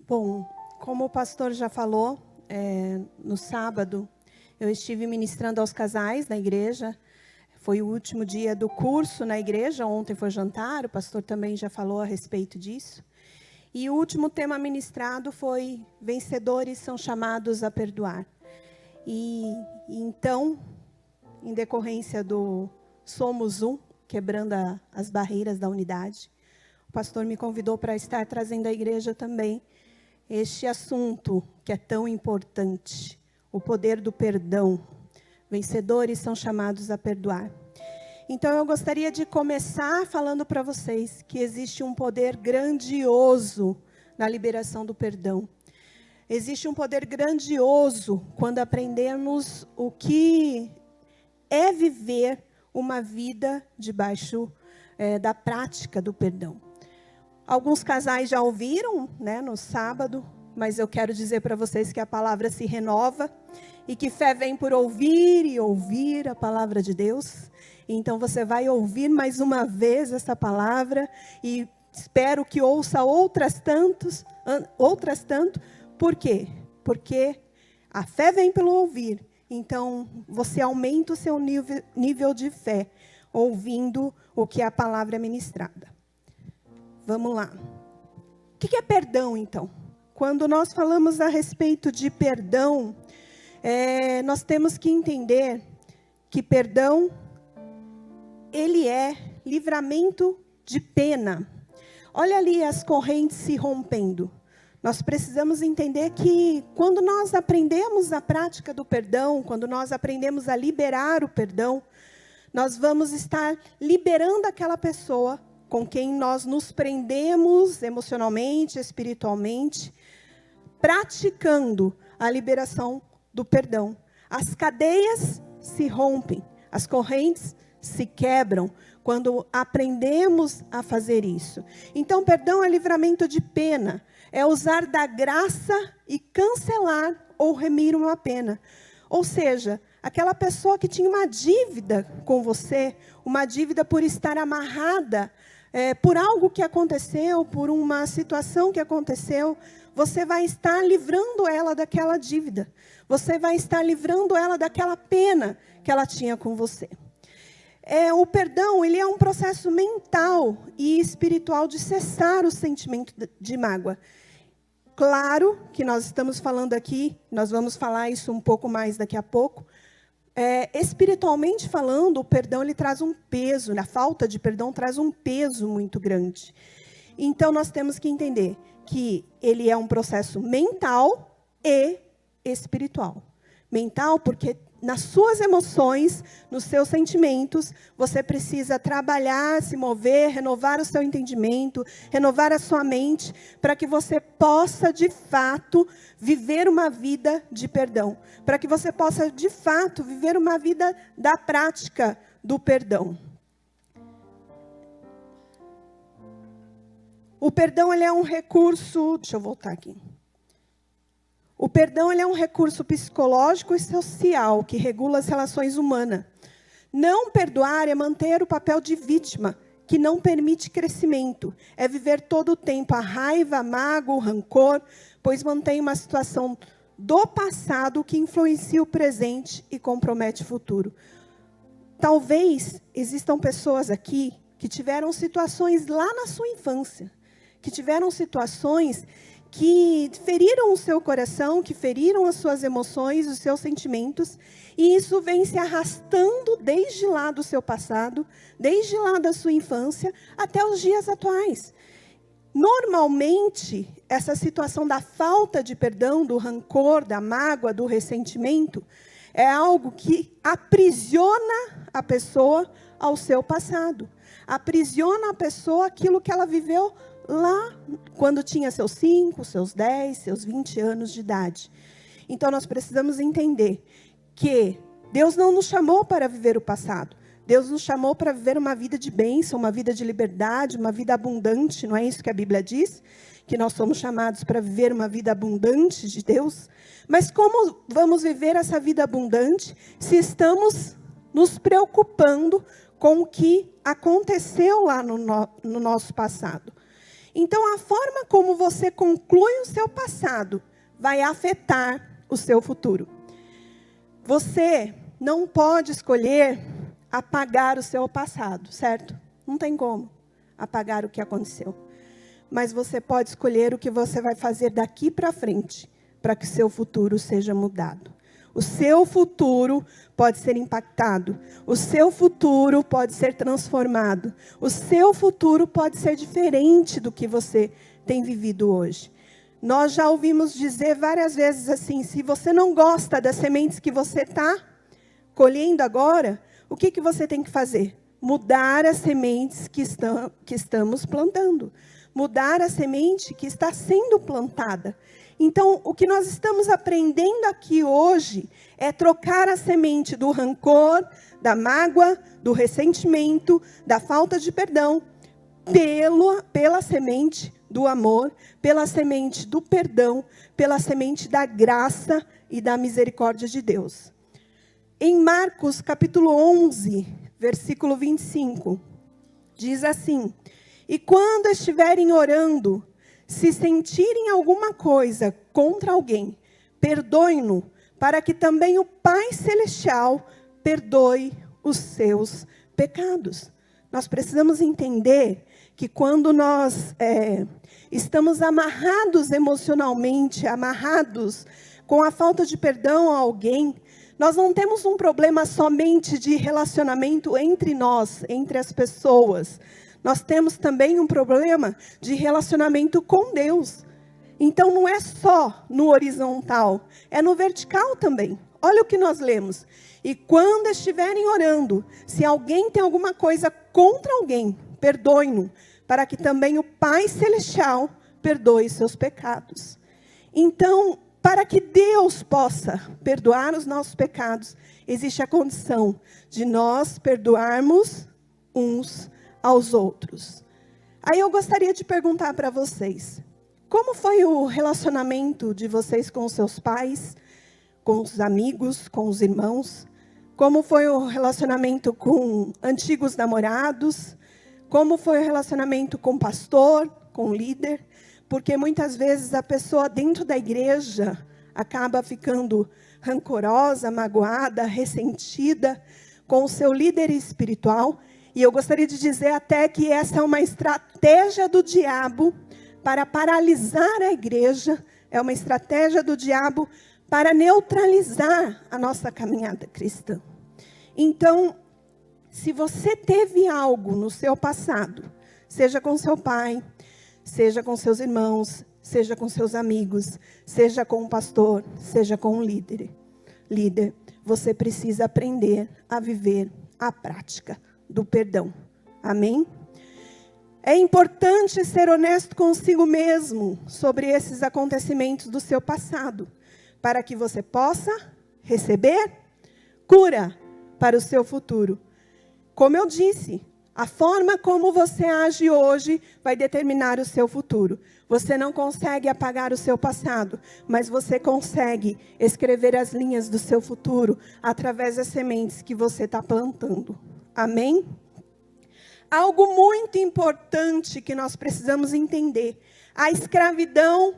Bom, como o pastor já falou, no sábado eu estive ministrando aos casais na igreja. Foi o último dia do curso na igreja, ontem foi jantar, o pastor também já falou a respeito disso. E o último tema ministrado foi: vencedores são chamados a perdoar. E então, em decorrência do Somos Um, quebrando as barreiras da unidade, o pastor me convidou para estar trazendo à igreja também este assunto que é tão importante, o poder do perdão. Vencedores são chamados a perdoar. Então eu gostaria de começar falando para vocês que existe um poder grandioso na liberação do perdão. Existe um poder grandioso quando aprendemos o que é viver uma vida debaixo da prática do perdão. Alguns casais já ouviram, no sábado, mas eu quero dizer para vocês que a palavra se renova e que fé vem por ouvir e ouvir a palavra de Deus. Então você vai ouvir mais uma vez essa palavra e espero que ouça outras tanto. Por quê? Porque a fé vem pelo ouvir. Então você aumenta o seu nível de fé ouvindo o que a palavra é ministrada. Vamos lá. O que é perdão, então? Quando nós falamos a respeito de perdão, nós temos que entender que perdão, ele é livramento de pena. Olha ali as correntes se rompendo. Nós precisamos entender que quando nós aprendemos a prática do perdão, quando nós aprendemos a liberar o perdão, nós vamos estar liberando aquela pessoa com quem nós nos prendemos emocionalmente, espiritualmente, praticando a liberação do perdão. As cadeias se rompem, as correntes se quebram quando aprendemos a fazer isso. Então, perdão é livramento de pena, é usar da graça e cancelar ou remir uma pena. Ou seja, aquela pessoa que tinha uma dívida com você, uma dívida por estar amarrada, por algo que aconteceu, por uma situação que aconteceu, você vai estar livrando ela daquela dívida. Você vai estar livrando ela daquela pena que ela tinha com você. O perdão, ele é um processo mental e espiritual de cessar o sentimento de mágoa. Claro que nós estamos falando aqui, nós vamos falar isso um pouco mais daqui a pouco. Espiritualmente falando, o perdão ele traz um peso, a falta de perdão traz um peso muito grande. Então, nós temos que entender que ele é um processo mental e espiritual. Mental, porque nas suas emoções, nos seus sentimentos, você precisa trabalhar, se mover, renovar o seu entendimento, renovar a sua mente, para que você possa, de fato, viver uma vida de perdão. Para que você possa, de fato, viver uma vida da prática do perdão. O perdão ele é um recurso... Deixa eu voltar aqui. O perdão ele é um recurso psicológico e social que regula as relações humanas. Não perdoar é manter o papel de vítima, que não permite crescimento. É viver todo o tempo a raiva, a mágoa, o rancor, pois mantém uma situação do passado que influencia o presente e compromete o futuro. Talvez existam pessoas aqui que tiveram situações lá na sua infância, que tiveram situações que feriram o seu coração, que feriram as suas emoções, os seus sentimentos, e isso vem se arrastando desde lá do seu passado, desde lá da sua infância, até os dias atuais. Normalmente, essa situação da falta de perdão, do rancor, da mágoa, do ressentimento, é algo que aprisiona a pessoa ao seu passado. Aprisiona a pessoa aquilo que ela viveu lá quando tinha seus 5, seus 10, seus 20 anos de idade. Então, nós precisamos entender que Deus não nos chamou para viver o passado. Deus nos chamou para viver uma vida de bênção, uma vida de liberdade, uma vida abundante. Não é isso que a Bíblia diz? Que nós somos chamados para viver uma vida abundante de Deus. Mas como vamos viver essa vida abundante se estamos nos preocupando com o que aconteceu lá no nosso passado? Então, a forma como você conclui o seu passado vai afetar o seu futuro. Você não pode escolher apagar o seu passado, certo? Não tem como apagar o que aconteceu. Mas você pode escolher o que você vai fazer daqui para frente, para que seu futuro seja mudado. O seu futuro pode ser impactado. O seu futuro pode ser transformado. O seu futuro pode ser diferente do que você tem vivido hoje. Nós já ouvimos dizer várias vezes assim, se você não gosta das sementes que você está colhendo agora, o que você tem que fazer? Mudar as sementes que estamos plantando. Mudar a semente que está sendo plantada. Então, o que nós estamos aprendendo aqui hoje é trocar a semente do rancor, da mágoa, do ressentimento, da falta de perdão, pela semente do amor, pela semente do perdão, pela semente da graça e da misericórdia de Deus. Em Marcos, capítulo 11, versículo 25, diz assim: e quando estiverem orando, se sentirem alguma coisa contra alguém, perdoem-no, para que também o Pai Celestial perdoe os seus pecados. Nós precisamos entender que quando nós estamos amarrados emocionalmente, amarrados com a falta de perdão a alguém, nós não temos um problema somente de relacionamento entre nós, entre as pessoas. Nós temos também um problema de relacionamento com Deus. Então, não é só no horizontal, é no vertical também. Olha o que nós lemos. E quando estiverem orando, se alguém tem alguma coisa contra alguém, perdoem-no, para que também o Pai Celestial perdoe seus pecados. Então, para que Deus possa perdoar os nossos pecados, existe a condição de nós perdoarmos uns aos outros. Aí eu gostaria de perguntar para vocês, como foi o relacionamento de vocês com os seus pais, com os amigos, com os irmãos? Como foi o relacionamento com antigos namorados? Como foi o relacionamento com o pastor, com o líder? Porque muitas vezes a pessoa dentro da igreja acaba ficando rancorosa, magoada, ressentida com o seu líder espiritual. E eu gostaria de dizer até que essa é uma estratégia do diabo para paralisar a igreja. É uma estratégia do diabo para neutralizar a nossa caminhada cristã. Então, se você teve algo no seu passado, seja com seu pai, seja com seus irmãos, seja com seus amigos, seja com o pastor, seja com o líder, você precisa aprender a viver a prática do perdão. Amém? É importante ser honesto consigo mesmo sobre esses acontecimentos do seu passado, para que você possa receber cura para o seu futuro. Como eu disse, a forma como você age hoje vai determinar o seu futuro. Você não consegue apagar o seu passado, mas você consegue escrever as linhas do seu futuro através das sementes que você está plantando. Amém? Algo muito importante que nós precisamos entender. A escravidão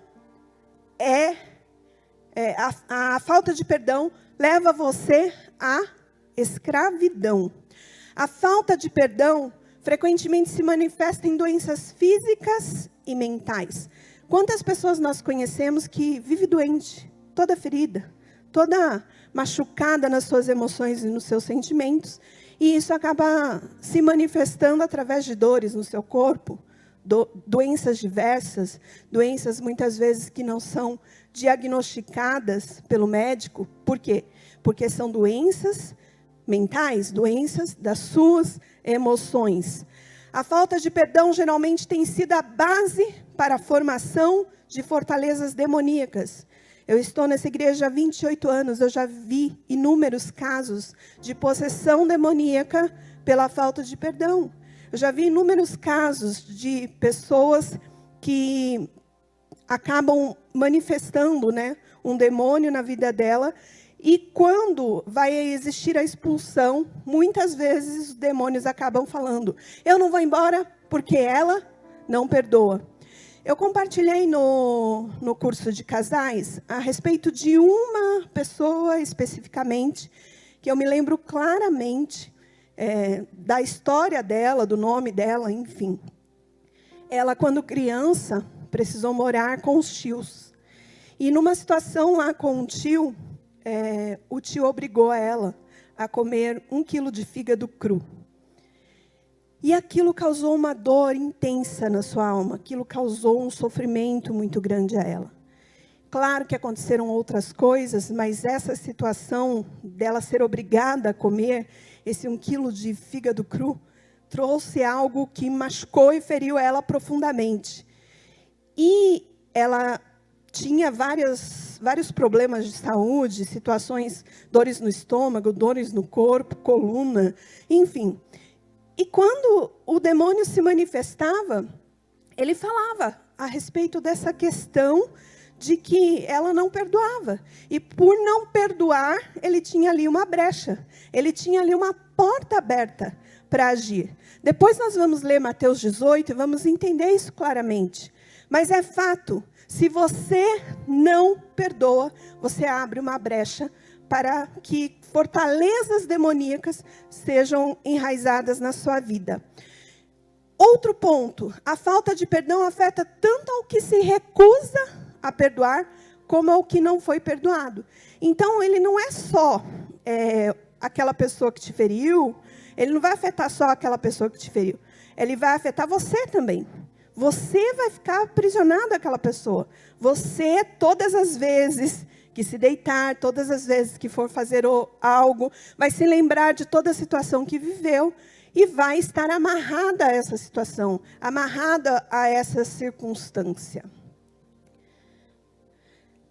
a falta de perdão leva você à escravidão. A falta de perdão frequentemente se manifesta em doenças físicas e mentais. Quantas pessoas nós conhecemos que vive doente, toda ferida, toda machucada nas suas emoções e nos seus sentimentos, e isso acaba se manifestando através de dores no seu corpo, doenças diversas, doenças muitas vezes que não são diagnosticadas pelo médico. Por quê? Porque são doenças mentais, doenças das suas emoções. A falta de perdão geralmente tem sido a base para a formação de fortalezas demoníacas. Eu estou nessa igreja há 28 anos, eu já vi inúmeros casos de possessão demoníaca pela falta de perdão. Eu já vi inúmeros casos de pessoas que acabam manifestando, um demônio na vida dela. E quando vai existir a expulsão, muitas vezes os demônios acabam falando: eu não vou embora porque ela não perdoa. Eu compartilhei no curso de casais a respeito de uma pessoa especificamente, que eu me lembro claramente da história dela, do nome dela, enfim. Ela, quando criança, precisou morar com os tios. E numa situação lá com o tio obrigou ela a comer 1 quilo de fígado cru. E aquilo causou uma dor intensa na sua alma. Aquilo causou um sofrimento muito grande a ela. Claro que aconteceram outras coisas, mas essa situação dela ser obrigada a comer esse 1 quilo de fígado cru trouxe algo que machucou e feriu ela profundamente. E ela tinha vários problemas de saúde, situações, dores no estômago, dores no corpo, coluna, enfim. E quando o demônio se manifestava, ele falava a respeito dessa questão de que ela não perdoava. E por não perdoar, ele tinha ali uma brecha. Ele tinha ali uma porta aberta para agir. Depois nós vamos ler Mateus 18 e vamos entender isso claramente. Mas é fato, se você não perdoa, você abre uma brecha para que fortalezas demoníacas sejam enraizadas na sua vida. Outro ponto, a falta de perdão afeta tanto ao que se recusa a perdoar, como ao que não foi perdoado. Então, ele não é só aquela pessoa que te feriu, ele não vai afetar só aquela pessoa que te feriu, ele vai afetar você também. Você vai ficar aprisionado àquela pessoa. Você, todas as vezes que se deitar, todas as vezes que for fazer algo, vai se lembrar de toda a situação que viveu e vai estar amarrada a essa situação, amarrada a essa circunstância.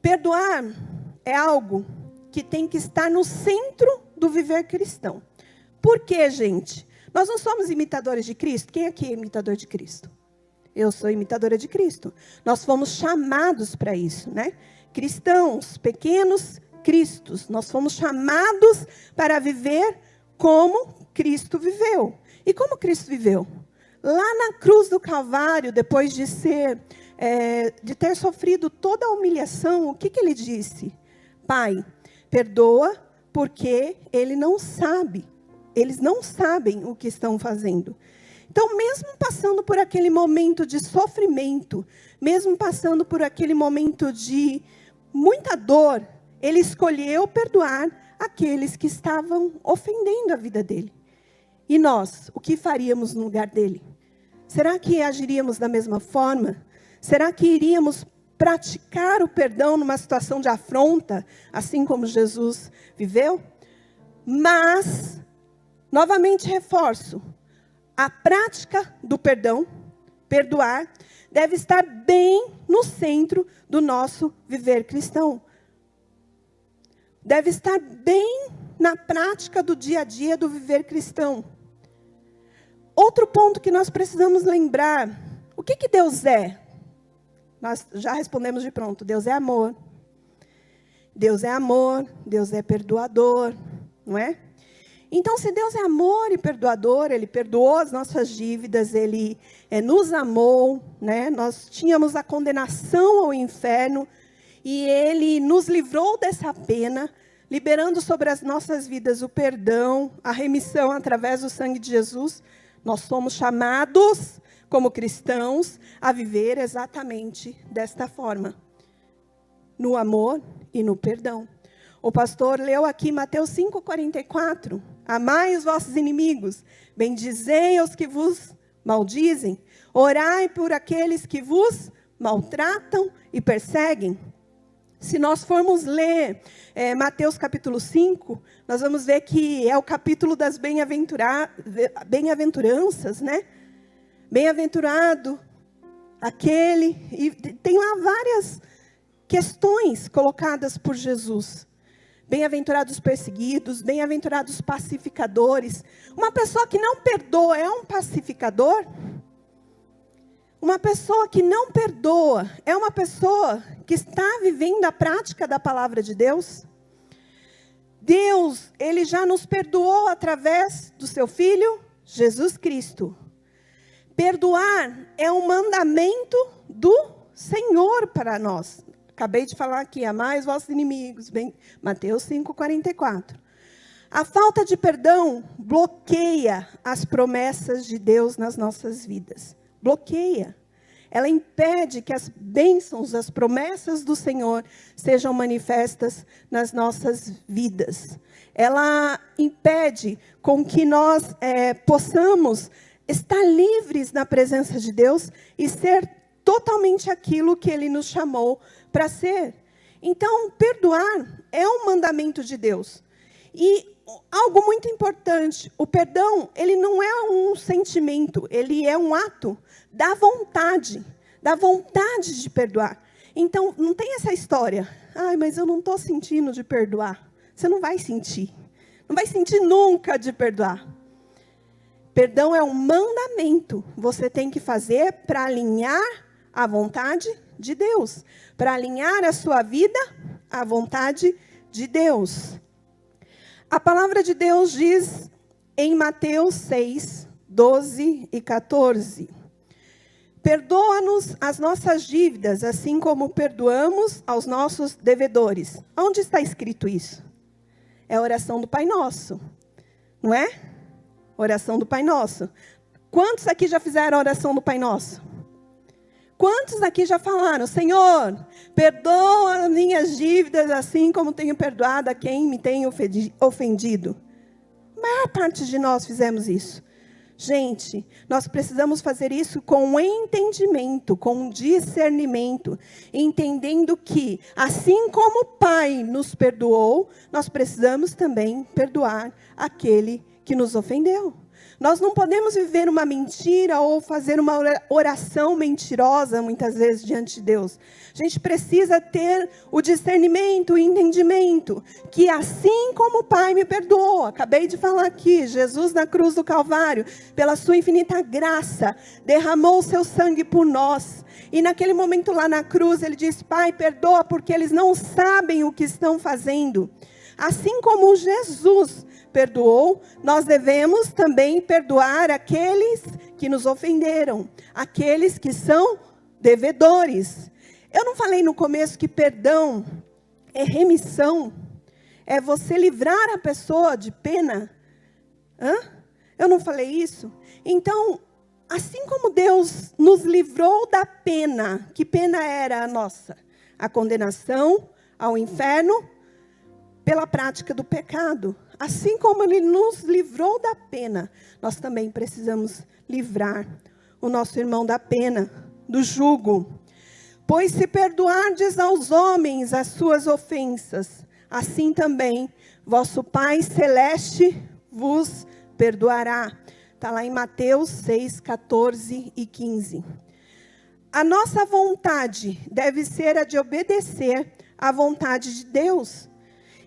Perdoar é algo que tem que estar no centro do viver cristão. Por quê, gente? Nós não somos imitadores de Cristo? Quem aqui é imitador de Cristo? Eu sou imitadora de Cristo. Nós fomos chamados para isso, né? Cristãos, pequenos cristos. Nós fomos chamados para viver como Cristo viveu. E como Cristo viveu? Lá na cruz do Calvário, depois de ter sofrido toda a humilhação, o que ele disse? Pai, perdoa, porque eles não sabem o que estão fazendo. Então, mesmo passando por aquele momento de sofrimento, mesmo passando por aquele momento de muita dor, ele escolheu perdoar aqueles que estavam ofendendo a vida dele. E nós, o que faríamos no lugar dele? Será que agiríamos da mesma forma? Será que iríamos praticar o perdão numa situação de afronta, assim como Jesus viveu? Mas, novamente reforço, a prática do perdão, perdoar, deve estar bem no centro do nosso viver cristão. Deve estar bem na prática do dia a dia do viver cristão. Outro ponto que nós precisamos lembrar, o que Deus é? Nós já respondemos de pronto, Deus é amor. Deus é amor, Deus é perdoador, não é? Então, se Deus é amor e perdoador, Ele perdoou as nossas dívidas, Ele nos amou, né? Nós tínhamos a condenação ao inferno, e Ele nos livrou dessa pena, liberando sobre as nossas vidas o perdão, a remissão através do sangue de Jesus. Nós somos chamados, como cristãos, a viver exatamente desta forma, no amor e no perdão. O pastor leu aqui Mateus 5,44. Amai os vossos inimigos, bendizei os que vos maldizem, orai por aqueles que vos maltratam e perseguem. Se nós formos ler Mateus capítulo 5, nós vamos ver que é o capítulo das bem-aventuranças, né? Bem-aventurado aquele, e tem lá várias questões colocadas por Jesus. Bem-aventurados os perseguidos, bem-aventurados os pacificadores. Uma pessoa que não perdoa é um pacificador? Uma pessoa que não perdoa é uma pessoa que está vivendo a prática da palavra de Deus? Deus, Ele já nos perdoou através do seu Filho, Jesus Cristo. Perdoar é um mandamento do Senhor para nós. Acabei de falar aqui, amai os vossos inimigos, bem, Mateus 5:44. A falta de perdão bloqueia as promessas de Deus nas nossas vidas. Bloqueia. Ela impede que as bênçãos, as promessas do Senhor sejam manifestas nas nossas vidas. Ela impede com que nós possamos estar livres na presença de Deus e ser totalmente aquilo que Ele nos chamou para ser. Então, perdoar é um mandamento de Deus. E algo muito importante, o perdão, ele não é um sentimento, ele é um ato da vontade de perdoar. Então, não tem essa história, mas eu não estou sentindo de perdoar. Você não vai sentir nunca de perdoar. Perdão é um mandamento, você tem que fazer para alinhar a vontade de Deus, para alinhar a sua vida à vontade de Deus. A palavra de Deus diz em Mateus 6, 12 e 14. Perdoa-nos as nossas dívidas, assim como perdoamos aos nossos devedores. Onde está escrito isso? É a oração do Pai Nosso, não é? Oração do Pai Nosso. Quantos aqui já fizeram a oração do Pai Nosso? Quantos aqui já falaram, Senhor, perdoa as minhas dívidas, assim como tenho perdoado a quem me tem ofendido? A maior parte de nós fizemos isso. Gente, nós precisamos fazer isso com entendimento, com discernimento, entendendo que, assim como o Pai nos perdoou, nós precisamos também perdoar aquele que nos ofendeu. Nós não podemos viver uma mentira ou fazer uma oração mentirosa, muitas vezes, diante de Deus. A gente precisa ter o discernimento, o entendimento, que assim como o Pai me perdoou, acabei de falar aqui, Jesus na cruz do Calvário, pela sua infinita graça, derramou o seu sangue por nós. E naquele momento lá na cruz, ele diz, Pai, perdoa porque eles não sabem o que estão fazendo. Assim como Jesus perdoou, nós devemos também perdoar aqueles que nos ofenderam, aqueles que são devedores. Eu não falei no começo que perdão é remissão, é você livrar a pessoa de pena? Eu não falei isso? Então, assim como Deus nos livrou da pena, que pena era a nossa? A condenação ao inferno pela prática do pecado. Assim como Ele nos livrou da pena, nós também precisamos livrar o nosso irmão da pena, do jugo. Pois se perdoardes aos homens as suas ofensas, assim também vosso Pai Celeste vos perdoará. Está lá em Mateus 6, 14 e 15. A nossa vontade deve ser a de obedecer à vontade de Deus.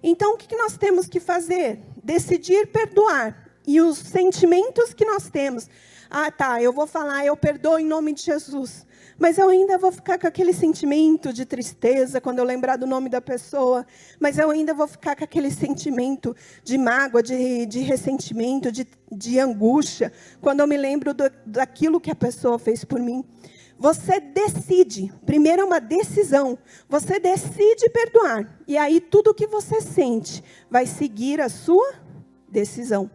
Então, o que nós temos que fazer? Decidir perdoar. E os sentimentos que nós temos. Eu vou falar, eu perdoo em nome de Jesus. Mas eu ainda vou ficar com aquele sentimento de tristeza quando eu lembrar do nome da pessoa. Mas eu ainda vou ficar com aquele sentimento de mágoa, de ressentimento, de angústia. Quando eu me lembro daquilo que a pessoa fez por mim. Você decide, primeiro é uma decisão, você decide perdoar. E aí tudo que você sente vai seguir a sua decisão.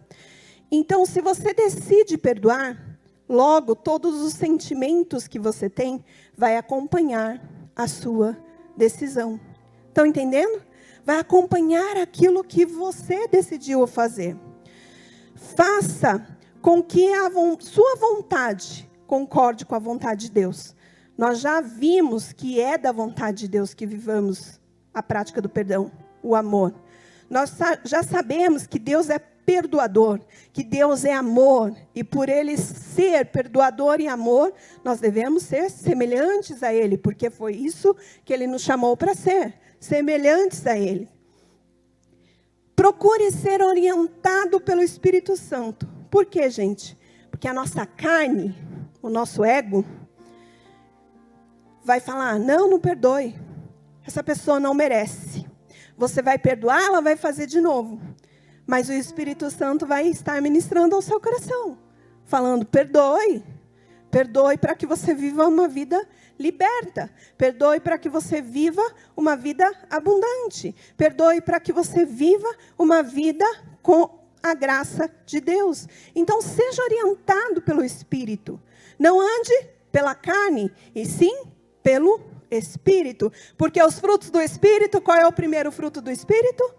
Então, se você decide perdoar, logo todos os sentimentos que você tem vai acompanhar a sua decisão. Estão entendendo? Vai acompanhar aquilo que você decidiu fazer. Faça com que a sua vontade concorde com a vontade de Deus. Nós já vimos que é da vontade de Deus que vivamos a prática do perdão, o amor. Nós já sabemos que Deus é perdoador, que Deus é amor, e por Ele ser perdoador e amor, nós devemos ser semelhantes a Ele, porque foi isso que Ele nos chamou para ser, semelhantes a Ele. Procure ser orientado pelo Espírito Santo. Por quê, gente? Porque a nossa carne, o nosso ego, vai falar, não perdoe. Essa pessoa não merece. Você vai perdoar, ela vai fazer de novo. Mas o Espírito Santo vai estar ministrando ao seu coração. Falando, perdoe. Perdoe para que você viva uma vida liberta. Perdoe para que você viva uma vida abundante. Perdoe para que você viva uma vida com a graça de Deus. Então, seja orientado pelo Espírito. Não ande pela carne, e sim pelo Espírito. Porque os frutos do Espírito, qual é o primeiro fruto do Espírito?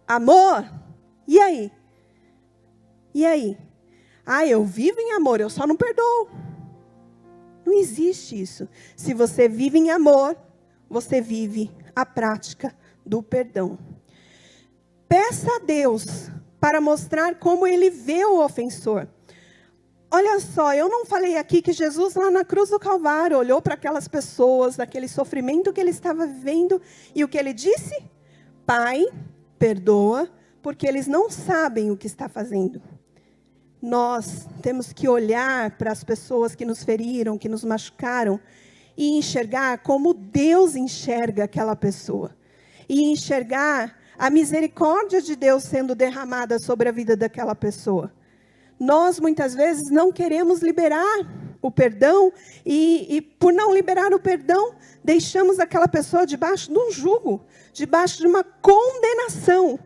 Amor. E aí? E aí? Eu vivo em amor, eu só não perdoo. Não existe isso. Se você vive em amor, você vive a prática do perdão. Peça a Deus para mostrar como Ele vê o ofensor. Olha só, eu não falei aqui que Jesus lá na cruz do Calvário olhou para aquelas pessoas, daquele sofrimento que ele estava vivendo, e o que ele disse? Pai, perdoa, porque eles não sabem o que está fazendo. Nós temos que olhar para as pessoas que nos feriram, que nos machucaram, e enxergar como Deus enxerga aquela pessoa. E enxergar a misericórdia de Deus sendo derramada sobre a vida daquela pessoa. Nós, muitas vezes, não queremos liberar o perdão, e por não liberar o perdão, deixamos aquela pessoa debaixo de um jugo, debaixo de uma condenação.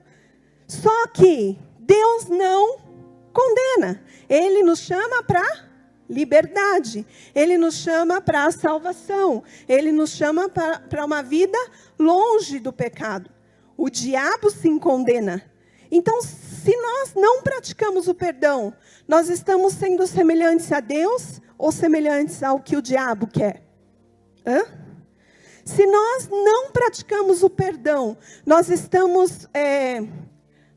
Só que Deus não condena. Ele nos chama para liberdade. Ele nos chama para a salvação. Ele nos chama para uma vida longe do pecado. O diabo sim condena. Então, se nós não praticamos o perdão, nós estamos sendo semelhantes a Deus ou semelhantes ao que o diabo quer? Se nós não praticamos o perdão, nós estamos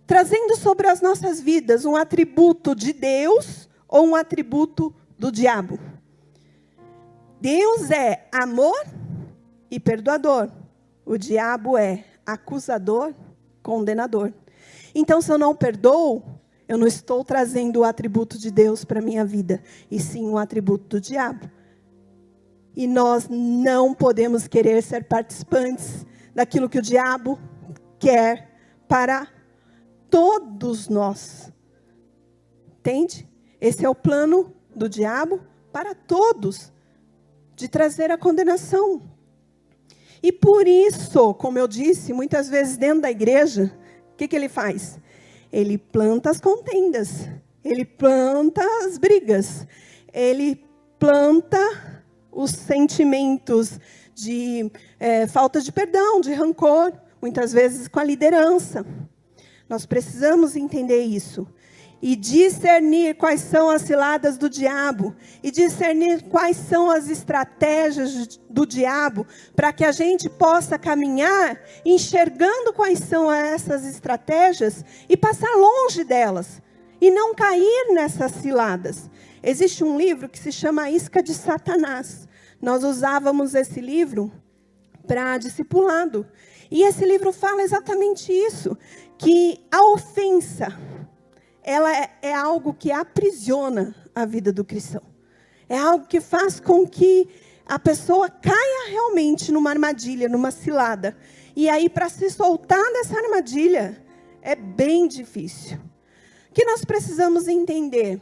trazendo sobre as nossas vidas um atributo de Deus ou um atributo do diabo. Deus é amor e perdoador. O diabo é acusador, condenador. Então, se eu não perdoo, eu não estou trazendo o atributo de Deus para a minha vida, e sim um atributo do diabo. E nós não podemos querer ser participantes daquilo que o diabo quer para todos nós. Entende? Esse é o plano do diabo para todos, de trazer a condenação. E por isso, como eu disse, muitas vezes dentro da igreja, o que ele faz? Ele planta as contendas, ele planta as brigas, ele planta os sentimentos de falta de perdão, de rancor, muitas vezes com a liderança. Nós precisamos entender isso. E discernir quais são as ciladas do diabo. E discernir quais são as estratégias do diabo. Para que a gente possa caminhar enxergando quais são essas estratégias. E passar longe delas. E não cair nessas ciladas. Existe um livro que se chama A Isca de Satanás. Nós usávamos esse livro para discipulado. E esse livro fala exatamente isso. Que a ofensa, ela é algo que aprisiona a vida do cristão. É algo que faz com que a pessoa caia realmente numa armadilha, numa cilada. E aí, para se soltar dessa armadilha, é bem difícil. O que nós precisamos entender?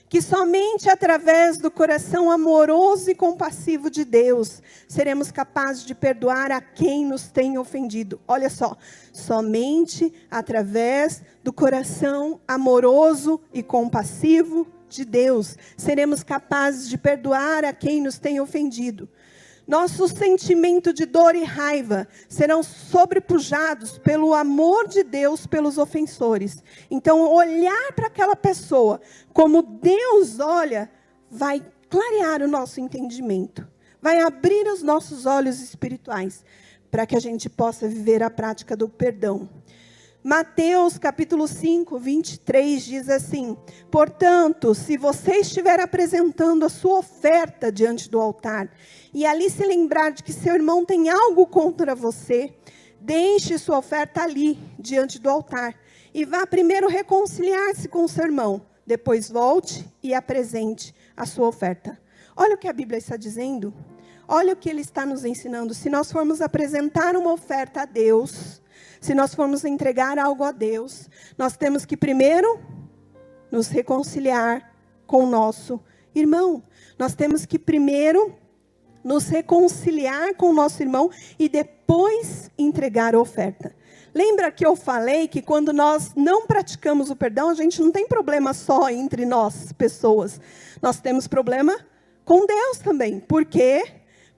Que somente através do coração amoroso e compassivo de Deus, seremos capazes de perdoar a quem nos tem ofendido. Olha só, somente através do coração amoroso e compassivo de Deus, seremos capazes de perdoar a quem nos tem ofendido. Nosso sentimento de dor e raiva serão sobrepujados pelo amor de Deus pelos ofensores. Então, olhar para aquela pessoa como Deus olha, vai clarear o nosso entendimento. Vai abrir os nossos olhos espirituais, para que a gente possa viver a prática do perdão. Mateus capítulo 5, 23 diz assim: portanto, se você estiver apresentando a sua oferta diante do altar, e ali se lembrar de que seu irmão tem algo contra você, deixe sua oferta ali, diante do altar, e vá primeiro reconciliar-se com o seu irmão, depois volte e apresente a sua oferta. Olha o que a Bíblia está dizendo, olha o que ele está nos ensinando. Se nós formos apresentar uma oferta a Deus, se nós formos entregar algo a Deus, nós temos que primeiro nos reconciliar com o nosso Irmão, nós temos que primeiro nos reconciliar com o nosso irmão e depois entregar a oferta. Lembra que eu falei que quando nós não praticamos o perdão, a gente não tem problema só entre nós, pessoas. Nós temos problema com Deus também. Por quê?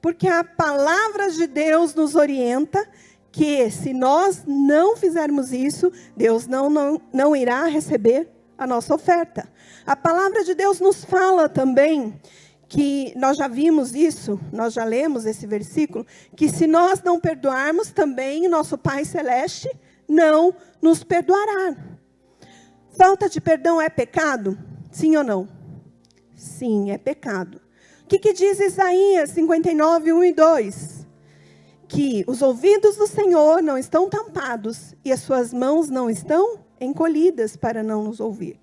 Porque a palavra de Deus nos orienta que se nós não fizermos isso, Deus não irá receber a nossa oferta. A palavra de Deus nos fala também, que nós já vimos isso, nós já lemos esse versículo, que se nós não perdoarmos, também o nosso Pai Celeste não nos perdoará. Falta de perdão é pecado? Sim ou não? Sim, é pecado. O que diz Isaías 59, 1 e 2? Que os ouvidos do Senhor não estão tampados e as suas mãos não estão encolhidas para não nos ouvir.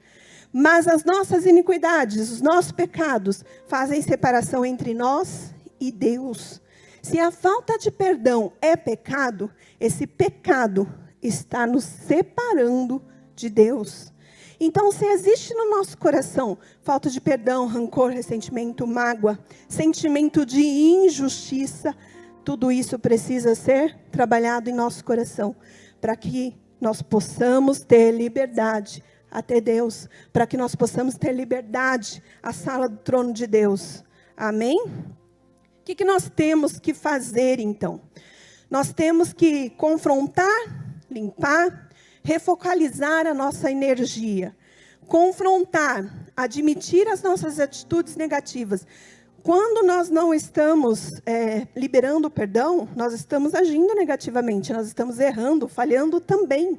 Mas as nossas iniquidades, os nossos pecados, fazem separação entre nós e Deus. Se a falta de perdão é pecado, esse pecado está nos separando de Deus. Então, se existe no nosso coração falta de perdão, rancor, ressentimento, mágoa, sentimento de injustiça, tudo isso precisa ser trabalhado em nosso coração, para que nós possamos ter liberdade até Deus, para que nós possamos ter liberdade à sala do trono de Deus. Amém? O que nós temos que fazer, então? Nós temos que confrontar, limpar, refocalizar a nossa energia. Confrontar, admitir as nossas atitudes negativas. Quando nós não estamos liberando o perdão, nós estamos agindo negativamente, nós estamos errando, falhando também.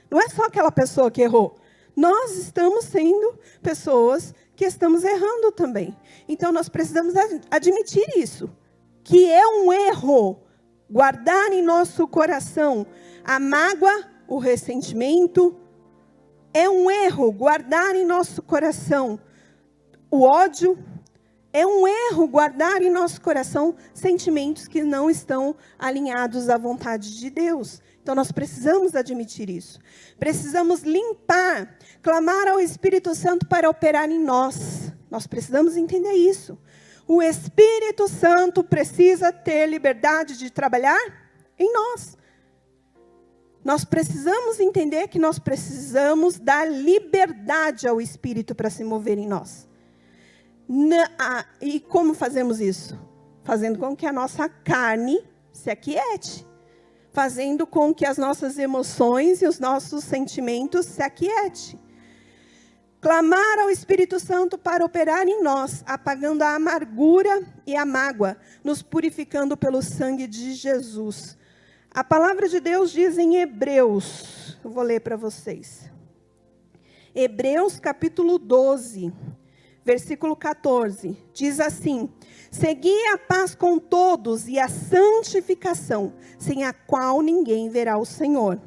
Não é só aquela pessoa que errou. Nós estamos sendo pessoas que estamos errando também. Então, nós precisamos admitir isso, que é um erro guardar em nosso coração a mágoa, o ressentimento. É um erro guardar em nosso coração o ódio. É um erro guardar em nosso coração sentimentos que não estão alinhados à vontade de Deus. Então, nós precisamos admitir isso. Precisamos limpar, clamar ao Espírito Santo para operar em nós. Nós precisamos entender isso. O Espírito Santo precisa ter liberdade de trabalhar em nós. Nós precisamos entender que nós precisamos dar liberdade ao Espírito para se mover em nós. E como fazemos isso? Fazendo com que a nossa carne se aquiete. Fazendo com que as nossas emoções e os nossos sentimentos se aquietem. Clamar ao Espírito Santo para operar em nós, apagando a amargura e a mágoa, nos purificando pelo sangue de Jesus. A palavra de Deus diz em Hebreus, eu vou ler para vocês. Hebreus capítulo 12, versículo 14, diz assim: segui a paz com todos e a santificação, sem a qual ninguém verá o Senhor.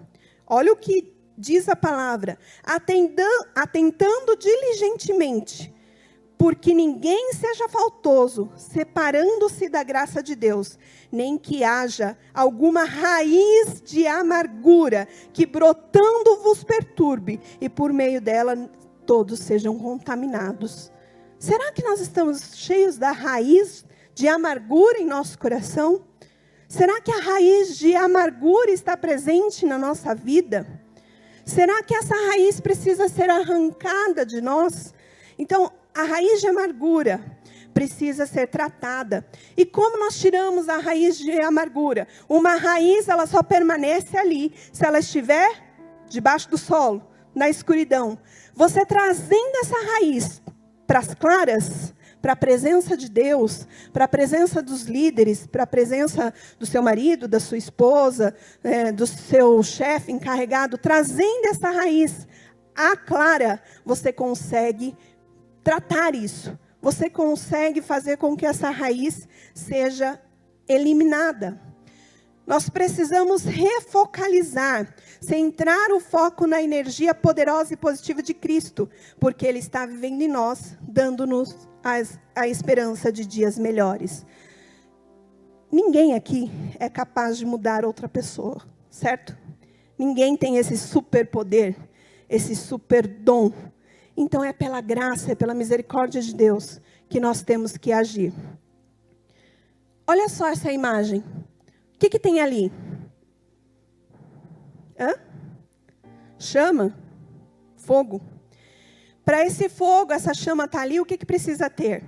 Olha o que diz a palavra: atentando diligentemente, porque ninguém seja faltoso, separando-se da graça de Deus, nem que haja alguma raiz de amargura, que brotando vos perturbe, e por meio dela todos sejam contaminados. Será que nós estamos cheios da raiz de amargura em nosso coração? Será que a raiz de amargura está presente na nossa vida? Será que essa raiz precisa ser arrancada de nós? Então, a raiz de amargura precisa ser tratada. E como nós tiramos a raiz de amargura? Uma raiz, ela só permanece ali se ela estiver debaixo do solo, na escuridão. Você trazendo essa raiz para as claras, para a presença de Deus, para a presença dos líderes, para a presença do seu marido, da sua esposa, do seu chefe encarregado, trazendo essa raiz à clara, você consegue tratar isso. Você consegue fazer com que essa raiz seja eliminada. Nós precisamos refocalizar, centrar o foco na energia poderosa e positiva de Cristo, porque Ele está vivendo em nós, dando-nos a esperança de dias melhores. Ninguém aqui é capaz de mudar outra pessoa, certo? Ninguém tem esse superpoder, esse super dom. Então é pela graça, é pela misericórdia de Deus que nós temos que agir. Olha só essa imagem. O que tem ali? Chama? Fogo. Para esse fogo, essa chama estar ali, o que precisa ter?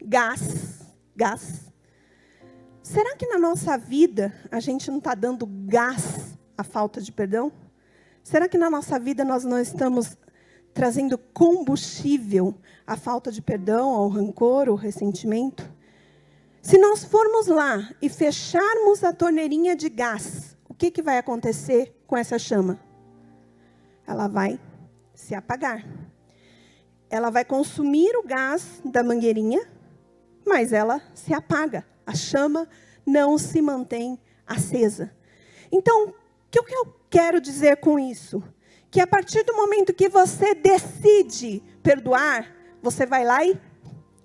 Gás. Será que na nossa vida a gente não está dando gás à falta de perdão? Será que na nossa vida nós não estamos trazendo combustível à falta de perdão, ao rancor, ao ressentimento? Se nós formos lá e fecharmos a torneirinha de gás, o que vai acontecer com essa chama? Ela vai se apagar. Ela vai consumir o gás da mangueirinha, mas ela se apaga. A chama não se mantém acesa. Então, o que eu quero dizer com isso? Que a partir do momento que você decide perdoar, você vai lá e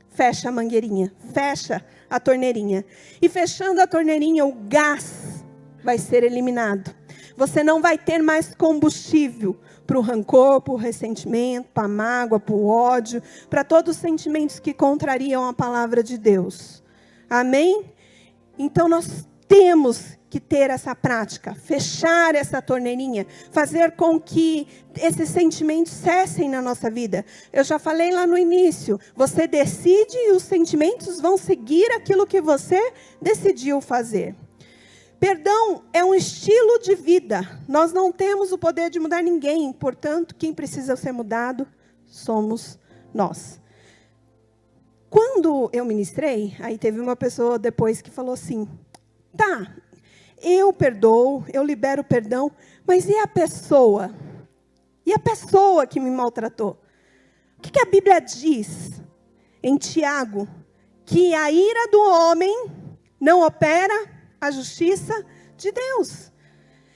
fecha a mangueirinha, fecha a torneirinha. E fechando a torneirinha, o gás vai ser eliminado. Você não vai ter mais combustível para o rancor, para o ressentimento, para a mágoa, para o ódio, para todos os sentimentos que contrariam a palavra de Deus. Amém? Então nós temos que ter essa prática, fechar essa torneirinha, fazer com que esses sentimentos cessem na nossa vida. Eu já falei lá no início, você decide e os sentimentos vão seguir aquilo que você decidiu fazer. Perdão é um estilo de vida. Nós não temos o poder de mudar ninguém. Portanto, quem precisa ser mudado somos nós. Quando eu ministrei, aí teve uma pessoa depois que falou assim, tá, eu perdoo, eu libero perdão, mas e a pessoa? E a pessoa que me maltratou? O que a Bíblia diz em Tiago? Que a ira do homem não opera a justiça de Deus.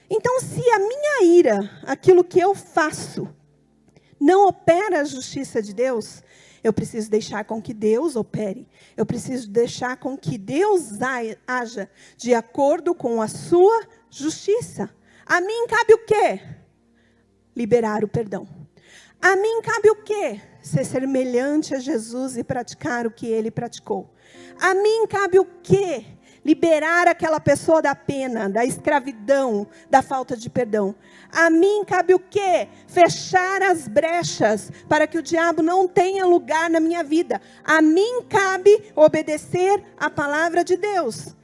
Então, se a minha ira, aquilo que eu faço, não opera a justiça de Deus, eu preciso deixar com que Deus opere. Eu preciso deixar com que Deus haja de acordo com a sua justiça. A mim cabe o quê? Liberar o perdão. A mim cabe o quê? Ser semelhante a Jesus e praticar o que Ele praticou. A mim cabe o quê? Liberar aquela pessoa da pena, da escravidão, da falta de perdão. A mim cabe o quê? Fechar as brechas para que o diabo não tenha lugar na minha vida. A mim cabe obedecer a palavra de Deus.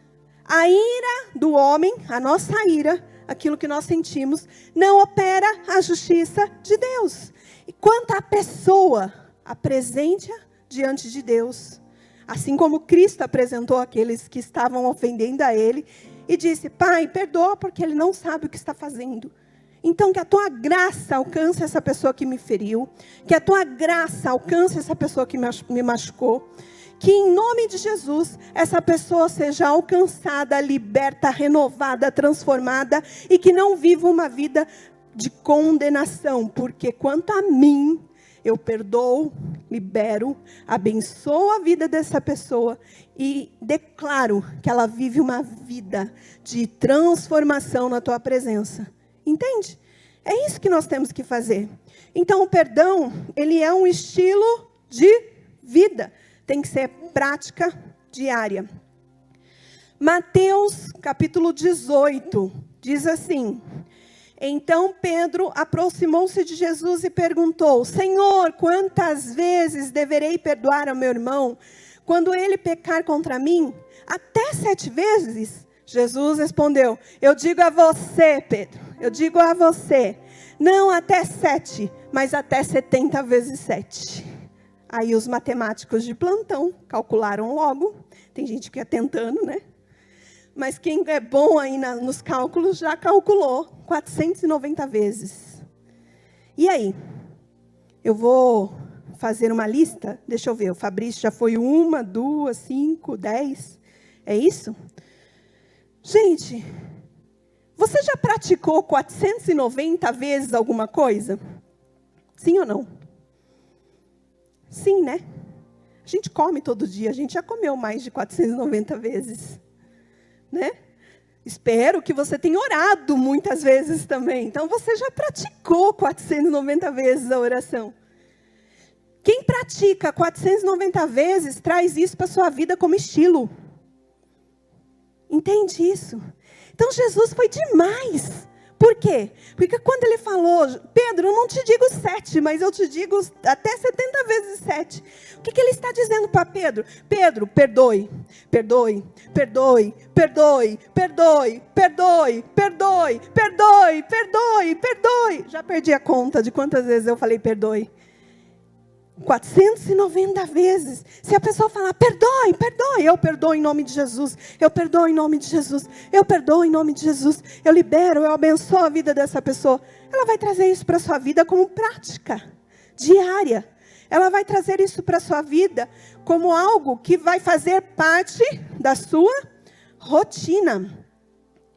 A ira do homem, a nossa ira, aquilo que nós sentimos, não opera a justiça de Deus. E quanto à pessoa, apresente-a diante de Deus. Assim como Cristo apresentou aqueles que estavam ofendendo a Ele e disse, Pai, perdoa porque Ele não sabe o que está fazendo. Então que a Tua graça alcance essa pessoa que me feriu, que a Tua graça alcance essa pessoa que me machucou, que em nome de Jesus essa pessoa seja alcançada, liberta, renovada, transformada e que não viva uma vida de condenação, porque quanto a mim, eu perdoo, libero, abençoo a vida dessa pessoa e declaro que ela vive uma vida de transformação na Tua presença. Entende? É isso que nós temos que fazer. Então, o perdão, ele é um estilo de vida. Tem que ser prática diária. Mateus, capítulo 18, diz assim... Então Pedro aproximou-se de Jesus e perguntou, Senhor, quantas vezes deverei perdoar ao meu irmão quando ele pecar contra mim? Até 7 vezes? Jesus respondeu, eu digo a você, Pedro, eu digo a você, não até 7, mas até 70 vezes 7. Aí os matemáticos de plantão calcularam logo, tem gente que é tentando, né? Mas quem é bom aí nos cálculos já calculou 490 vezes. E aí? Eu vou fazer uma lista. Deixa eu ver, o Fabrício já foi 1, 2, 5, 10. É isso? Gente, você já praticou 490 vezes alguma coisa? Sim ou não? Sim, né? A gente come todo dia, a gente já comeu mais de 490 vezes. Né? Espero que você tenha orado muitas vezes também. Então, você já praticou 490 vezes a oração. Quem pratica 490 vezes, traz isso para a sua vida como estilo. Entende isso? Então Jesus foi demais. Por quê? Porque quando ele falou, Pedro, eu não te digo 7, mas eu te digo até 70 vezes 7. O que ele está dizendo para Pedro? Pedro, perdoe, perdoe, perdoe, perdoe, perdoe, perdoe, perdoe, perdoe, perdoe, perdoe. Já perdi a conta de quantas vezes eu falei perdoe. 490 vezes. Se a pessoa falar, perdoe, perdoe, eu perdoo em nome de Jesus, eu perdoo em nome de Jesus, eu perdoo em nome de Jesus, eu libero, eu abençoo a vida dessa pessoa. Ela vai trazer isso para a sua vida como prática diária. Ela vai trazer isso para a sua vida como algo que vai fazer parte da sua rotina.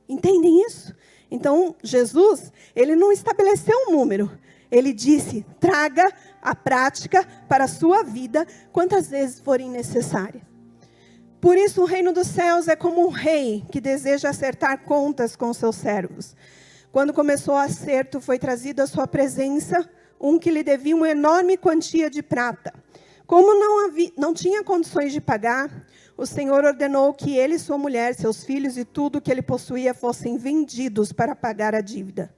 Entendem isso? Então, Jesus, ele não estabeleceu um número. Ele disse, traga a prática para a sua vida quantas vezes forem necessárias. Por isso o reino dos céus é como um rei que deseja acertar contas com seus servos. Quando começou o acerto, foi trazido à sua presença um que lhe devia uma enorme quantia de prata. Como não tinha condições de pagar, o Senhor ordenou que ele, sua mulher, seus filhos e tudo que ele possuía fossem vendidos para pagar a dívida.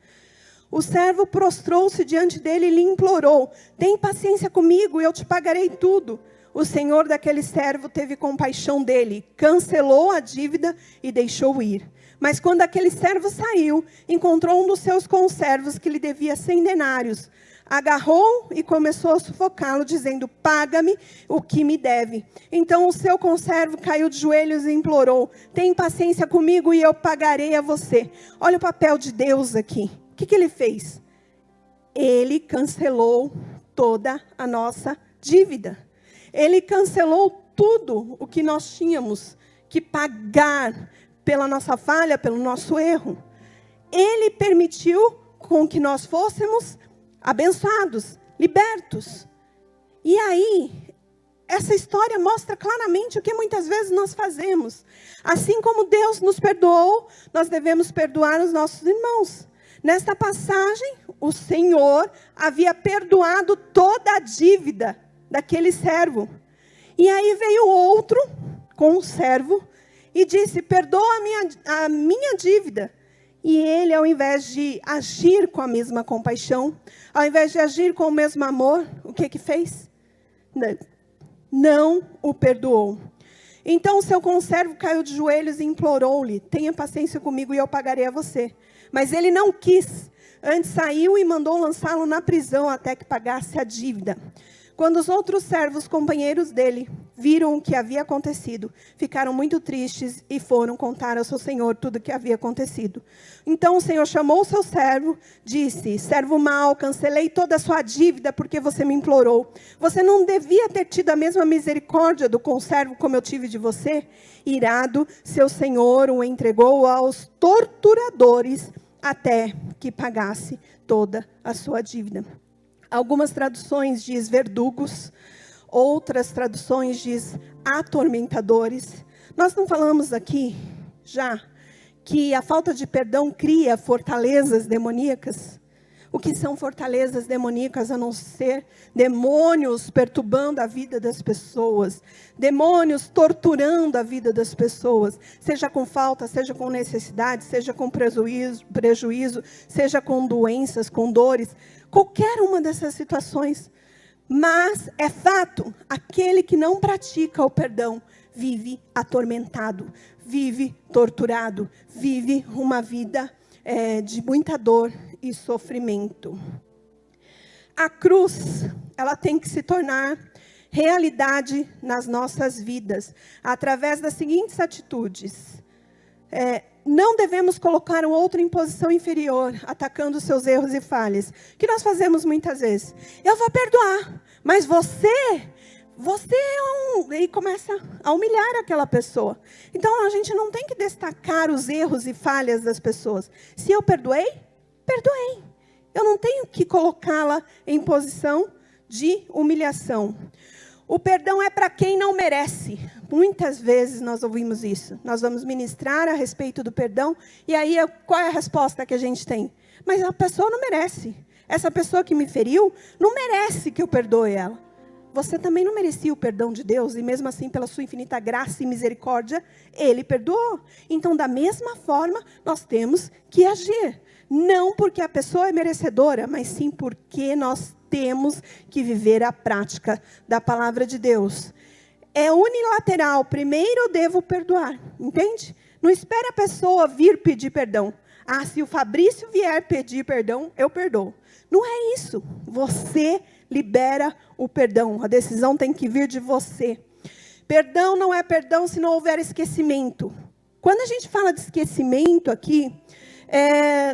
O servo prostrou-se diante dele e lhe implorou, tem paciência comigo, eu te pagarei tudo. O senhor daquele servo teve compaixão dele, cancelou a dívida e deixou ir. Mas quando aquele servo saiu, encontrou um dos seus conservos que lhe devia 100 denários. Agarrou e começou a sufocá-lo, dizendo, paga-me o que me deve. Então o seu conservo caiu de joelhos e implorou, tem paciência comigo e eu pagarei a você. Olha o papel de Deus aqui. O que ele fez? Ele cancelou toda a nossa dívida. Ele cancelou tudo o que nós tínhamos que pagar pela nossa falha, pelo nosso erro. Ele permitiu com que nós fôssemos abençoados, libertos. E aí, essa história mostra claramente o que muitas vezes nós fazemos. Assim como Deus nos perdoou, nós devemos perdoar os nossos irmãos. Nesta passagem, o Senhor havia perdoado toda a dívida daquele servo. E aí veio outro com o servo e disse, perdoa a minha dívida. E ele, ao invés de agir com a mesma compaixão, ao invés de agir com o mesmo amor, o que fez? Não o perdoou. Então o seu conservo caiu de joelhos e implorou-lhe, tenha paciência comigo e eu pagarei a você. Mas ele não quis, antes saiu e mandou lançá-lo na prisão até que pagasse a dívida. Quando os outros servos, companheiros dele, viram o que havia acontecido, ficaram muito tristes e foram contar ao seu senhor tudo o que havia acontecido. Então o senhor chamou o seu servo, disse, servo mau, cancelei toda a sua dívida porque você me implorou. Você não devia ter tido a mesma misericórdia do conservo como eu tive de você? Irado, seu senhor o entregou aos torturadores até que pagasse toda a sua dívida. Algumas traduções diz verdugos, outras traduções diz atormentadores. Nós não falamos aqui já que a falta de perdão cria fortalezas demoníacas? O que são fortalezas demoníacas a não ser demônios perturbando a vida das pessoas, demônios torturando a vida das pessoas, seja com falta, seja com necessidade, seja com prejuízo, seja com doenças, com dores, qualquer uma dessas situações. Mas é fato, aquele que não pratica o perdão vive atormentado, vive torturado, vive uma vida de muita dor e sofrimento. A cruz, ela tem que se tornar realidade nas nossas vidas, através das seguintes atitudes. Não devemos colocar o outro em posição inferior, atacando seus erros e falhas, que nós fazemos muitas vezes. Eu vou perdoar, mas você é um... E começa a humilhar aquela pessoa. Então, a gente não tem que destacar os erros e falhas das pessoas. Se eu perdoei, perdoei. Eu não tenho que colocá-la em posição de humilhação. O perdão é para quem não merece. Muitas vezes nós ouvimos isso. Nós vamos ministrar a respeito do perdão. E aí, qual é a resposta que a gente tem? Mas a pessoa não merece. Essa pessoa que me feriu não merece que eu perdoe ela. você também não merecia o perdão de Deus, e mesmo assim, pela sua infinita graça e misericórdia, Ele perdoou. Então, da mesma forma, nós temos que agir. Não porque a pessoa é merecedora, mas sim porque nós temos que viver a prática da palavra de Deus. É unilateral. Primeiro eu devo perdoar, entende? Não espere a pessoa vir pedir perdão. Ah, se o Fabrício vier pedir perdão, eu perdoo. Não é isso. Você libera o perdão. A decisão tem que vir de você. Perdão não é perdão se não houver esquecimento. Quando a gente fala de esquecimento aqui,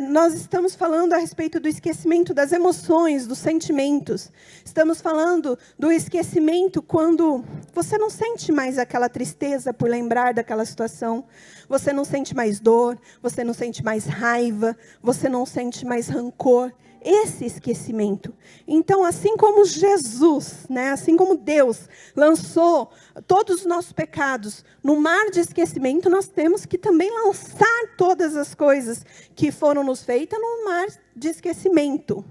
nós estamos falando a respeito do esquecimento das emoções, dos sentimentos. Estamos falando do esquecimento quando você não sente mais aquela tristeza por lembrar daquela situação. Você não sente mais dor, você não sente mais raiva, você não sente mais rancor. Esse esquecimento. Então, assim como Jesus, assim como Deus lançou todos os nossos pecados no mar de esquecimento, nós temos que também lançar todas as coisas que foram nos feitas no mar de esquecimento.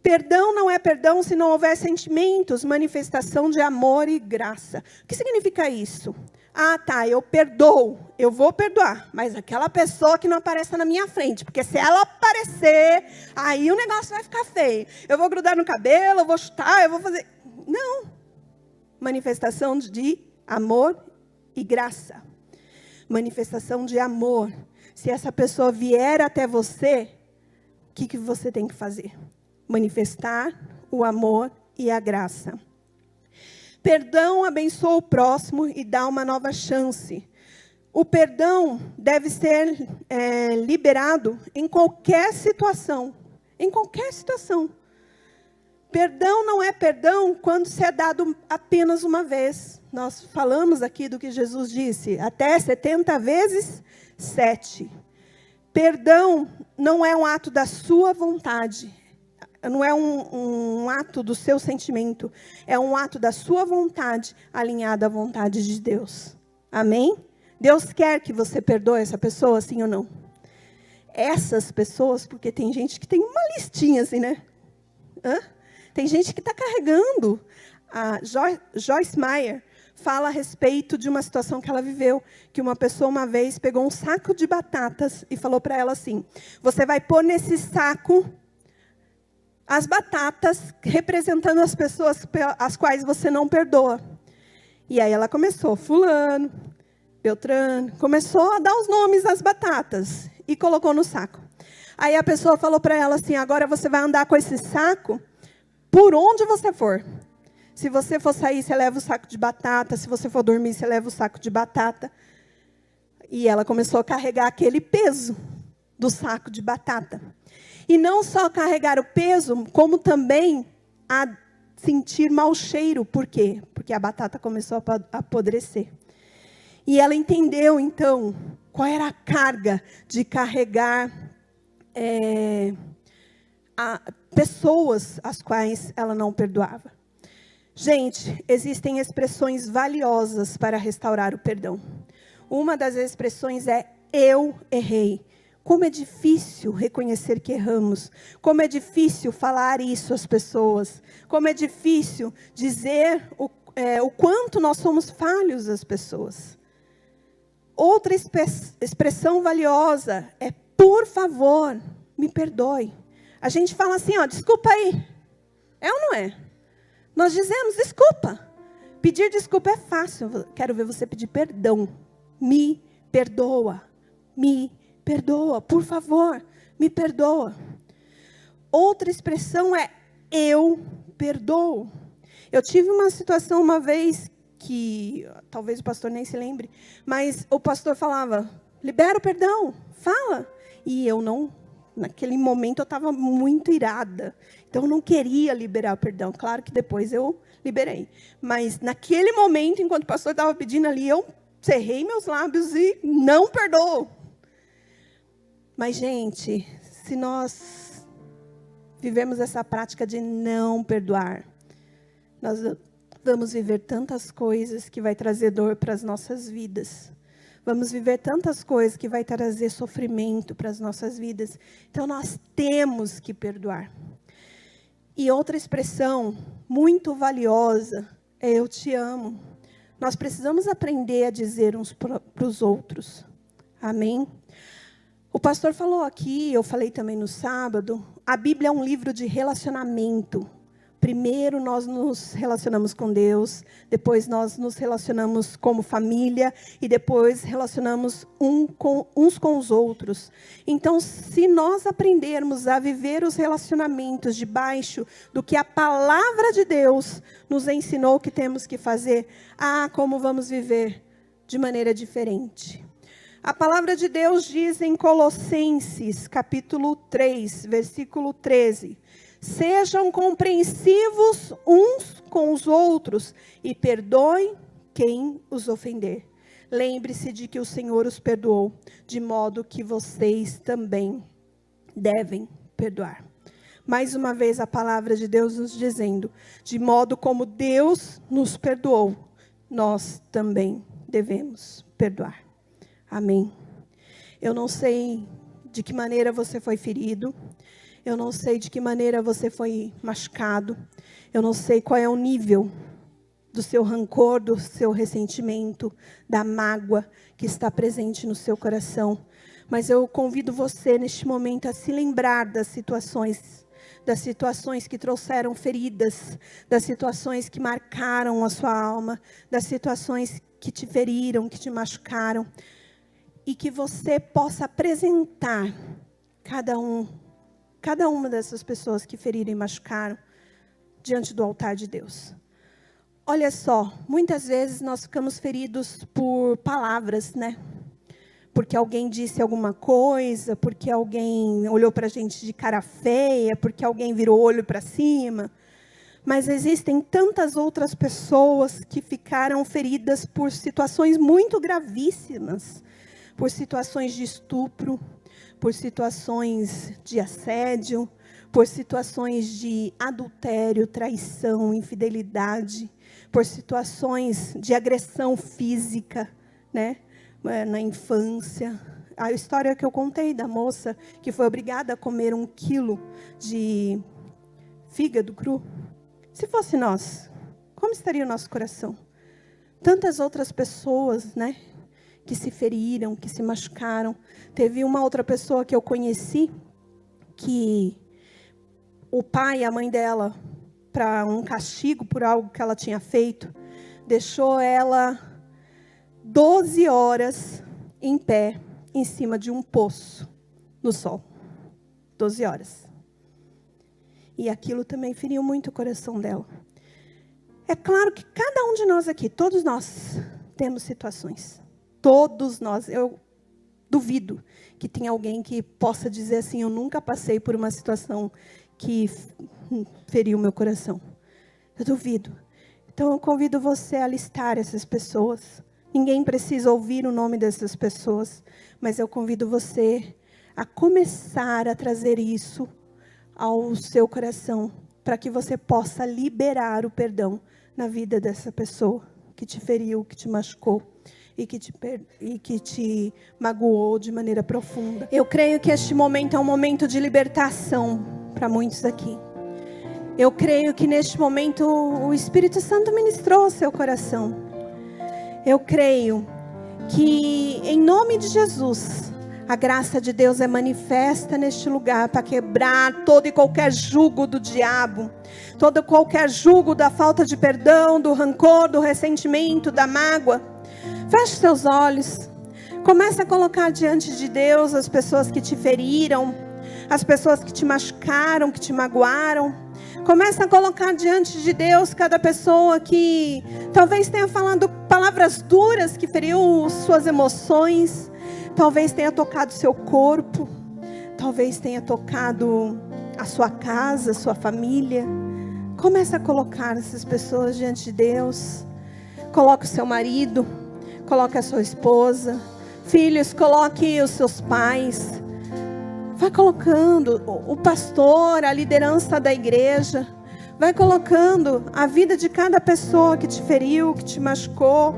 Perdão não é perdão se não houver sentimentos, manifestação de amor e graça. O que significa isso? Ah, tá, eu perdoo, eu vou perdoar, mas aquela pessoa que não apareça na minha frente, porque se ela aparecer, aí o negócio vai ficar feio. Eu vou grudar no cabelo, eu vou chutar, eu vou fazer... Não. Manifestação de amor e graça. Manifestação de amor. Se essa pessoa vier até você, o que você tem que fazer? Manifestar o amor e a graça. Perdão abençoa o próximo e dá uma nova chance. O perdão deve ser liberado em qualquer situação. Em qualquer situação. Perdão não é perdão quando se é dado apenas uma vez. Nós falamos aqui do que Jesus disse, até 70 vezes 7. Perdão não é um ato da sua vontade. Não é um ato do seu sentimento. É um ato da sua vontade, alinhado à vontade de Deus. Amém? Deus quer que você perdoe essa pessoa, sim ou não? Essas pessoas, porque tem gente que tem uma listinha assim, né? Tem gente que está carregando. A Joyce Meyer fala a respeito de uma situação que ela viveu, que uma pessoa uma vez pegou um saco de batatas e falou para ela assim, você vai pôr nesse saco as batatas representando as pessoas as quais você não perdoa. E aí ela começou, fulano, Beltrano, começou a dar os nomes das batatas e colocou no saco. Aí a pessoa falou para ela assim, agora você vai andar com esse saco por onde você for. Se você for sair, você leva o saco de batata. Se você for dormir, você leva o saco de batata. E ela começou a carregar aquele peso do saco de batata. E não só carregar o peso, como também a sentir mau cheiro. Por quê? Porque a batata começou a apodrecer. E ela entendeu, então, qual era a carga de carregar pessoas as quais ela não perdoava. Gente, existem expressões valiosas para restaurar o perdão. Uma das expressões é, eu errei. Como é difícil reconhecer que erramos. Como é difícil falar isso às pessoas. Como é difícil dizer o quanto nós somos falhos às pessoas. Outra expressão valiosa é, por favor, me perdoe. A gente fala assim, desculpa aí. É ou não é? Nós dizemos, desculpa. Pedir desculpa é fácil. Quero ver você pedir perdão. Me perdoa. Me perdoa, por favor, me perdoa. Outra expressão é, eu perdoo. Eu tive uma situação uma vez que, talvez o pastor nem se lembre, mas o pastor falava, libera o perdão, fala. E eu não, naquele momento eu estava muito irada. Então eu não queria liberar o perdão. Claro que depois eu liberei. Mas naquele momento, enquanto o pastor estava pedindo ali, eu cerrei meus lábios e não perdoo. Mas, gente, se nós vivemos essa prática de não perdoar, nós vamos viver tantas coisas que vai trazer dor para as nossas vidas. Vamos viver tantas coisas que vai trazer sofrimento para as nossas vidas. Então, nós temos que perdoar. E outra expressão muito valiosa é eu te amo. Nós precisamos aprender a dizer uns para os outros. Amém? O pastor falou aqui, eu falei também no sábado, a Bíblia é um livro de relacionamento. Primeiro nós nos relacionamos com Deus, depois nós nos relacionamos como família e depois relacionamos uns com os outros. Então, se nós aprendermos a viver os relacionamentos debaixo do que a palavra de Deus nos ensinou que temos que fazer, como vamos viver de maneira diferente. A palavra de Deus diz em Colossenses, capítulo 3, versículo 13, sejam compreensivos uns com os outros e perdoem quem os ofender. Lembre-se de que o Senhor os perdoou, de modo que vocês também devem perdoar. Mais uma vez a palavra de Deus nos dizendo, de modo como Deus nos perdoou, nós também devemos perdoar. Amém. Eu não sei de que maneira você foi ferido. Eu não sei de que maneira você foi machucado. Eu não sei qual é o nível do seu rancor, do seu ressentimento, da mágoa que está presente no seu coração. Mas eu convido você neste momento a se lembrar das situações que trouxeram feridas, das situações que marcaram a sua alma, das situações que te feriram, que te machucaram. E que você possa apresentar cada uma dessas pessoas que feriram e machucaram diante do altar de Deus. Olha só, muitas vezes nós ficamos feridos por palavras, né? Porque alguém disse alguma coisa, porque alguém olhou para a gente de cara feia, porque alguém virou o olho para cima. Mas existem tantas outras pessoas que ficaram feridas por situações muito gravíssimas, por situações de estupro, por situações de assédio, por situações de adultério, traição, infidelidade, por situações de agressão física, né, na infância. A história que eu contei da moça que foi obrigada a comer 1 quilo de fígado cru. Se fosse nós, como estaria o nosso coração? Tantas outras pessoas, né, que se feriram, que se machucaram. Teve uma outra pessoa que eu conheci, que o pai e a mãe dela, para um castigo por algo que ela tinha feito, deixou ela 12 horas em pé, em cima de um poço, no sol. 12 horas. E aquilo também feriu muito o coração dela. É claro que cada um de nós aqui, todos nós, temos situações. Todos nós, eu duvido que tenha alguém que possa dizer assim, eu nunca passei por uma situação que feriu meu coração. Eu duvido. Então eu convido você a listar essas pessoas. Ninguém precisa ouvir o nome dessas pessoas, mas eu convido você a começar a trazer isso ao seu coração, para que você possa liberar o perdão na vida dessa pessoa que te feriu, que te machucou. E que te magoou de maneira profunda. Eu creio que este momento é um momento de libertação para muitos aqui. Eu creio que neste momento o Espírito Santo ministrou o seu coração. Eu creio que em nome de Jesus, a graça de Deus é manifesta neste lugar para quebrar todo e qualquer jugo do diabo, todo e qualquer jugo da falta de perdão, do rancor, do ressentimento, da mágoa. Feche seus olhos. Comece a colocar diante de Deus as pessoas que te feriram, as pessoas que te machucaram, que te magoaram. Comece a colocar diante de Deus cada pessoa que talvez tenha falado palavras duras que feriu suas emoções, talvez tenha tocado seu corpo, talvez tenha tocado a sua casa, a sua família. Comece a colocar essas pessoas diante de Deus. Coloque o seu marido, coloque a sua esposa, filhos, coloque os seus pais. Vai colocando o pastor, a liderança da igreja. Vai colocando a vida de cada pessoa que te feriu, que te machucou.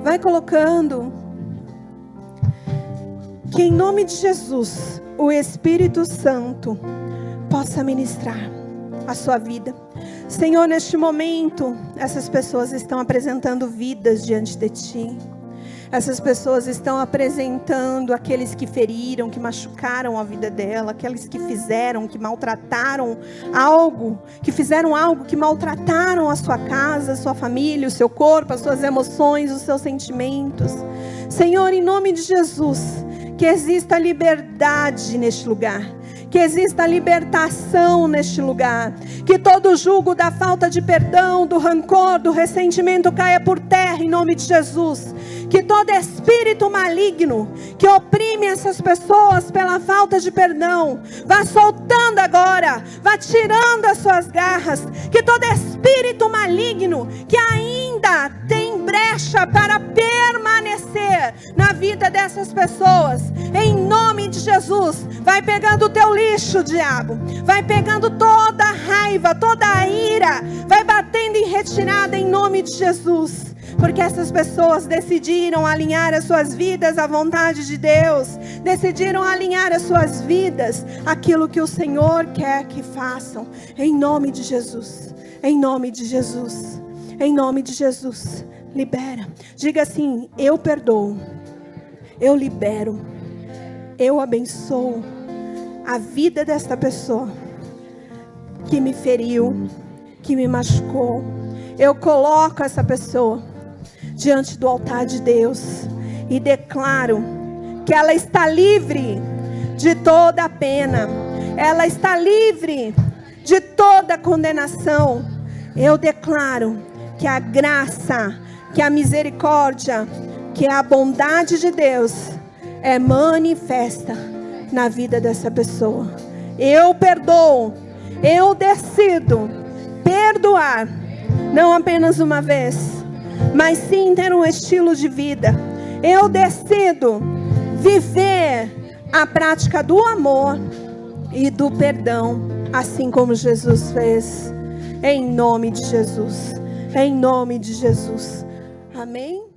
Vai colocando. Que em nome de Jesus, o Espírito Santo possa ministrar. a sua vida. Senhor, neste momento, essas pessoas estão apresentando vidas diante de Ti. Essas pessoas estão apresentando aqueles que feriram, que machucaram a vida dela, aqueles que fizeram, que maltrataram algo, que fizeram algo, que maltrataram a sua casa, a sua família, o seu corpo, as suas emoções, os seus sentimentos. Senhor, em nome de Jesus, que exista liberdade neste lugar. Que exista libertação neste lugar. Que todo jugo da falta de perdão, do rancor, do ressentimento caia por terra em nome de Jesus. Que todo espírito maligno que oprime essas pessoas pela falta de perdão, vá soltando agora, vá tirando as suas garras. Que todo espírito maligno que ainda tem brecha para permanecer na vida dessas pessoas, em nome de Jesus, vai pegando o teu lixo, diabo, vai pegando toda a raiva, toda a ira, vai batendo em retirada em nome de Jesus. Porque essas pessoas decidiram alinhar as suas vidas à vontade de Deus. Decidiram alinhar as suas vidas àquilo que o Senhor quer que façam. Em nome de Jesus. Em nome de Jesus. Em nome de Jesus. Libera. Diga assim: eu perdoo. Eu libero. Eu abençoo a vida desta pessoa que me feriu, que me machucou. Eu coloco essa pessoa diante do altar de Deus e declaro que ela está livre de toda a pena, ela está livre de toda condenação. Eu declaro que a graça, que a misericórdia, que a bondade de Deus é manifesta na vida dessa pessoa. Eu perdoo, eu decido perdoar, não apenas uma vez, mas sim ter um estilo de vida. Eu decido viver a prática do amor e do perdão, assim como Jesus fez. Em nome de Jesus. Em nome de Jesus. Amém?